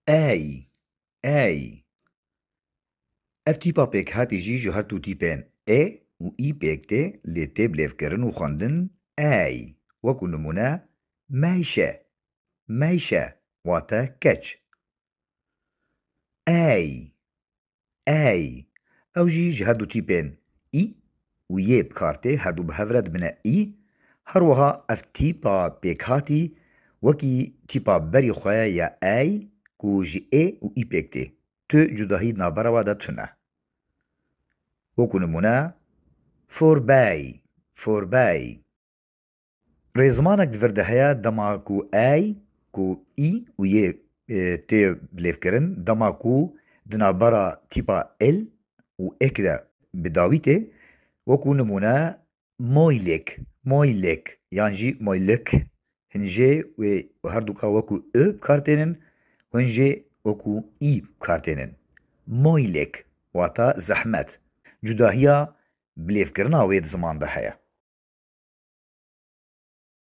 اي اي اف تیپا پیک هاتی جی جو هر تو تیپین ای و ای پیک تی لی تی بلیف کرن و خواندن ای وکو نمونه میشه میشه واتا کچ ای او جی جو هر دو تیپین ای و یه بکارتی هر دو بهورد بنا ای هر وها اف تیپا پیک هاتی وکی تیپا بری خواه یا ای کو جی ای و ای پیک تی تو جداهی نابرا وادا تونه وەکو نمونە فۆربای ڕێزمانێک دڤەردە هەیە دەما کو ئای کو ئی و یێ تێ بلێڤکردن دەما کو دنابەرا تیپا ئێل و ئێکدا بداوی تێ وەکو نمونە مۆیلێک یان jî مۆیلک هەنجێ wê herdûka wekû ê bikartênin hûn jê wekû î bikartênin مۆیلێک واتە زەحمەت جوداهیya bilêvkirina wê di ziman de heye.